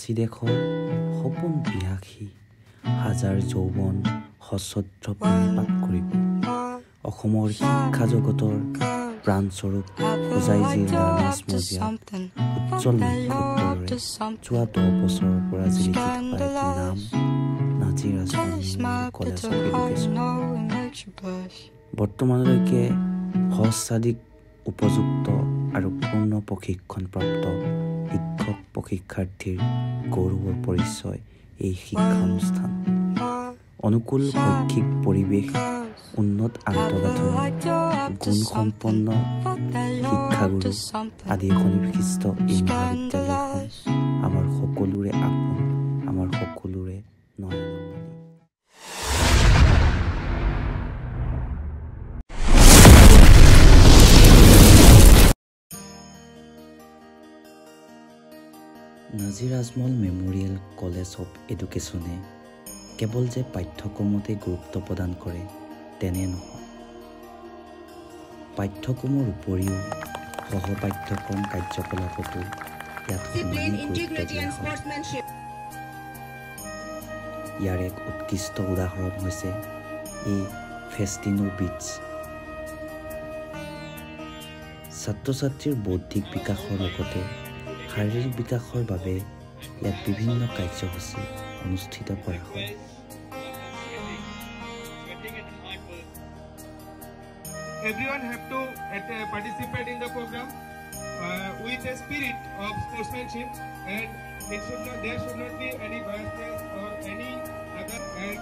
হাসিদেশৰ সপোন বিয়াসী হাজাৰ যৌৱন সশ্ৰদ্ধ প্ৰণিপাত কৰিব অসমৰ শিক্ষা জগতৰ প্ৰাণস্বৰূপ হোজাই জিলাৰ মাজমজিয়াত উজ্জ্বল নক্ষত্ৰৰে যোৱা 10 বছৰৰ পৰা জিলিকি থকা এটি নাম Nazir Ajmal college of education বৰ্তমানলৈকে সহস্ৰাধিক উপযুক্ত আৰু পূৰ্ণ প্ৰশিক্ষণপ্ৰাপ্ত শিক্ষক প্ৰশিক্ষাৰ্থীৰ গৌৰৱৰ পৰিচয় এই শিক্ষানুষ্ঠান অনুকূল শৈক্ষিক পৰিৱেশ উন্নত আন্তঃগাঁথনি গুণসম্পন্ন শিক্ষাগুৰু আদি এখন বিশিষ্ট এই মহাবিদ্যালয়খন আমাৰ সকলোৰে আপোন আমাৰ সকলোৰে নয়নমণি Nazir Ajmal memorial college of এডুকেশ্যনে কেৱল যে পাঠ্যক্ৰমতে গুৰুত্ব প্ৰদান কৰে তেনে নহয় পাঠ্যক্ৰমৰ উপৰিও সহপাঠ্যক্ৰম কাৰ্যকলাপতো ইয়াত সমানে গুৰুত্ব দিয়া হয় ইয়াৰ এক উৎকৃষ্ট উদাহৰণ হৈছে এই ফেষ্টিনো বিটছ ছাত্ৰ ছাত্ৰীৰ বৌদ্ধিক বিকাশৰ লগতে শাৰীৰিক বিকাশৰ বাবে ইয়াত বিভিন্ন কাৰ্যসূচী অনুষ্ঠিত কৰা হয় Everyone have to participate in the program with a spirit of sportsmanship, and there should not be any biasness or any other, and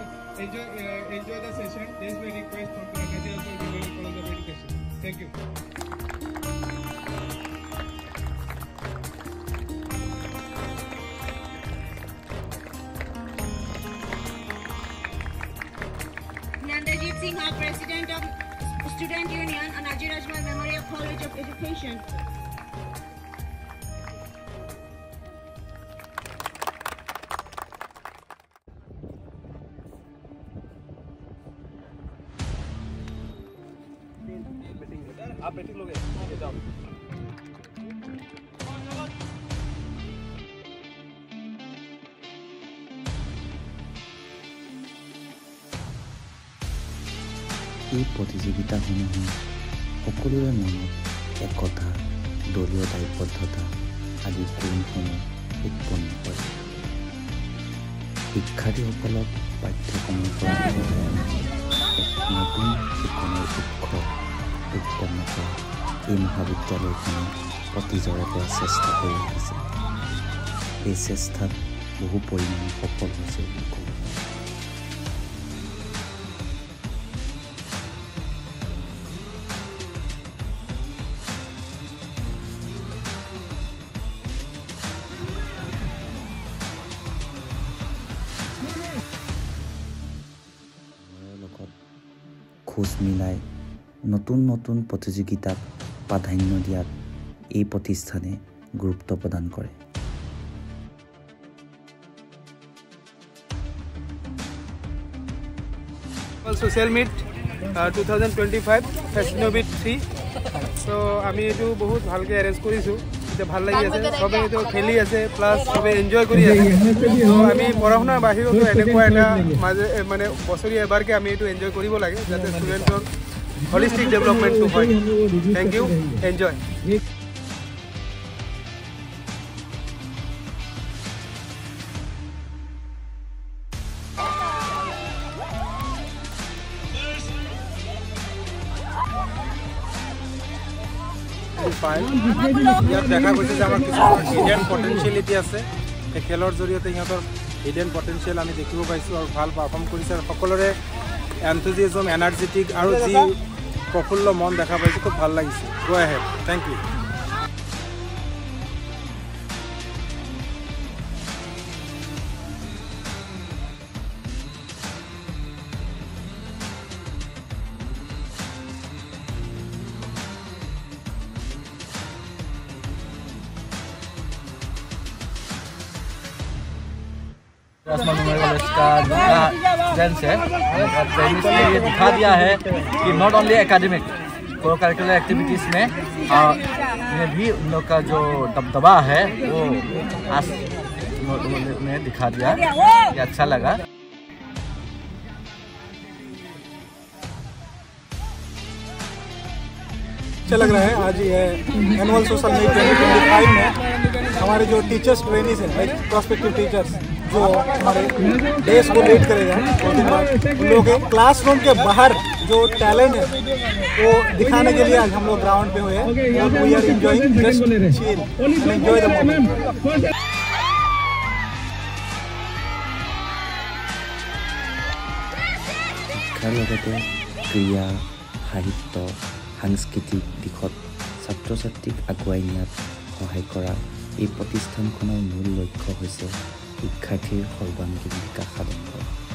enjoy the session. This is my request from the National College of Education. Thank you. Nandajeet Singh, our President of Student Union and Naziir Ajmal Memorial College of Education. आप meeting लोगे जाओ এই প্ৰতিযোগিতাসমূহে সকলোৰে মনত একতা দলীয় দায়বদ্ধতা আদি গুণসমূহ উৎপন্ন কৰে শিক্ষাৰ্থীসকলক পাঠ্যক্ৰমৰ পৰা এক নতুন শিক্ষণৰ উৎস উৎপন্ন কৰা এই মহাবিদ্যালয়খনে অতীজৰে পৰা চেষ্টা কৰি আহিছে এই চেষ্টাত বহু পৰিমাণে সফল হৈছে বুলি ক'ব খোজ মিলাই নতুন নতুন প্ৰতিযোগিতাক প্ৰাধান্য দিয়াত এই প্ৰতিষ্ঠানে গুৰুত্ব প্ৰদান কৰে social meet 2025 Festino Beat 3 so আমি এটো বহুত ভালকে অ্যারেঞ্জ কৰিছো যে ভাল লাগি আছে সবে এটো খেলি আছে প্লাস সবে এনজয় কৰি আছে আমি পঢ়াশুনা বাহিৰতো এনেকুৱা এটা মানে বছৰি এবাৰকে আমি এটো এনজয় কৰিব লাগে যাতে ষ্টুডেন্টৰ holistic development to হয় thank you enjoy ইয়াত দেখা গৈছে যে আমাৰ কিছুমান হিডেন পটেনশিয়েলিটি আছে এই খেলৰ জৰিয়তে ইহঁতৰ হিডেন পটেনশিয়েল আমি দেখিব পাইছোঁ আৰু ভাল পাৰফৰ্ম কৰিছে আৰু সকলোৰে এনথুজিয়াজম এনাৰ্জেটিক আৰু যি প্ৰফুল্ল মন দেখা পাইছোঁ খুব ভাল লাগিছে go ahead thank you Ajmal memorial college का जितना स्टूडेंट्स है ट्रेनिंग में ये दिखा दिया है कि नॉट ओनली एकेडमिक को करिकुलर एक्टिविटीज़ में भी उन लोग का जो दबदबा है वो आज उन्होंने दिखा दिया, ये अच्छा लगा। अच्छा लग रहा है। आज ये एनुअल सोशल मीट 2025 में हमारे जो टीचर्स ट्रेनिंग हैं, लाइक प्रोस्पेक्टिव टीचर्स जो हमारे देश को लीड करेगा, उन लोगों के क्लासरूम के बाहर जो टैलेंट है वो दिखाने के लिए आज हम लोग ग्राउंड पे हुए हैं। We are enjoying, just chill, enjoy the moment. শিক্ষাৰ লগতে ক্ৰীড়া, সাহিত্য, সাংস্কৃতিক দিশত ছাত্ৰ ছাত্ৰীক আগুৱাই নিয়াত সহায় কৰা এই প্ৰতিষ্ঠানখনৰ মূল লক্ষ্য হৈছে শিক্ষাৰ্থীৰ সৰ্বাংগীন বিকাশ সাধন কৰা।